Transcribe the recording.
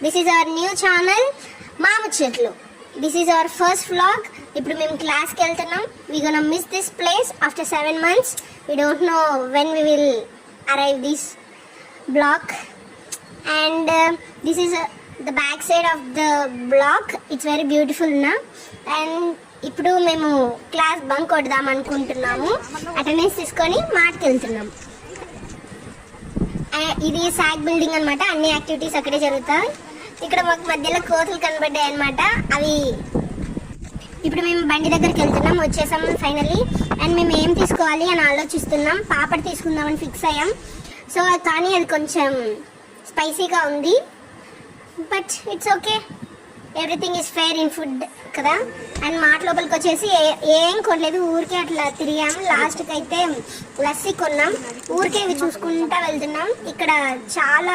This is our new channel, Mamuchetlu. This is our first vlog. ఇప్పుడు మేము క్లాస్కి వెళ్తున్నాం. We gonna miss this place after 7 months. We don't know when we will arrive this block. And this is the back side of the block. It's very beautiful na. And ఇప్పుడు మేము class bunk కొడదాం అనుకుంటున్నాము. Attendance తీసుకొని మార్ట్కి వెళ్తున్నాము. ఇది సాగ్ building అనమాట. అన్ని activities అక్కడే జరుగుతాయి. ఇక్కడ మాకు మధ్యలో కోతులు కనబడ్డాయి అనమాట. అవి ఇప్పుడు మేము బండి దగ్గరికి వెళ్తున్నాం. వచ్చేసాం ఫైనల్లీ. అండ్ మేము ఏం తీసుకోవాలి అని ఆలోచిస్తున్నాం. పాపడ్ తీసుకుందామని ఫిక్స్ అయ్యాం. సో కానీ అది కొంచెం స్పైసీగా ఉంది. But it's okay, everything is fair in food కదా. అండ్ మాట లోపలికి వచ్చేసి ఏం కొనలేదు, ఊరికే అట్లా తిరిగాము. లాస్ట్కి అయితే లస్సీ కొన్నాం. ఊరికే ఇవి చూసుకుంటా వెళ్తున్నాం. ఇక్కడ చాలా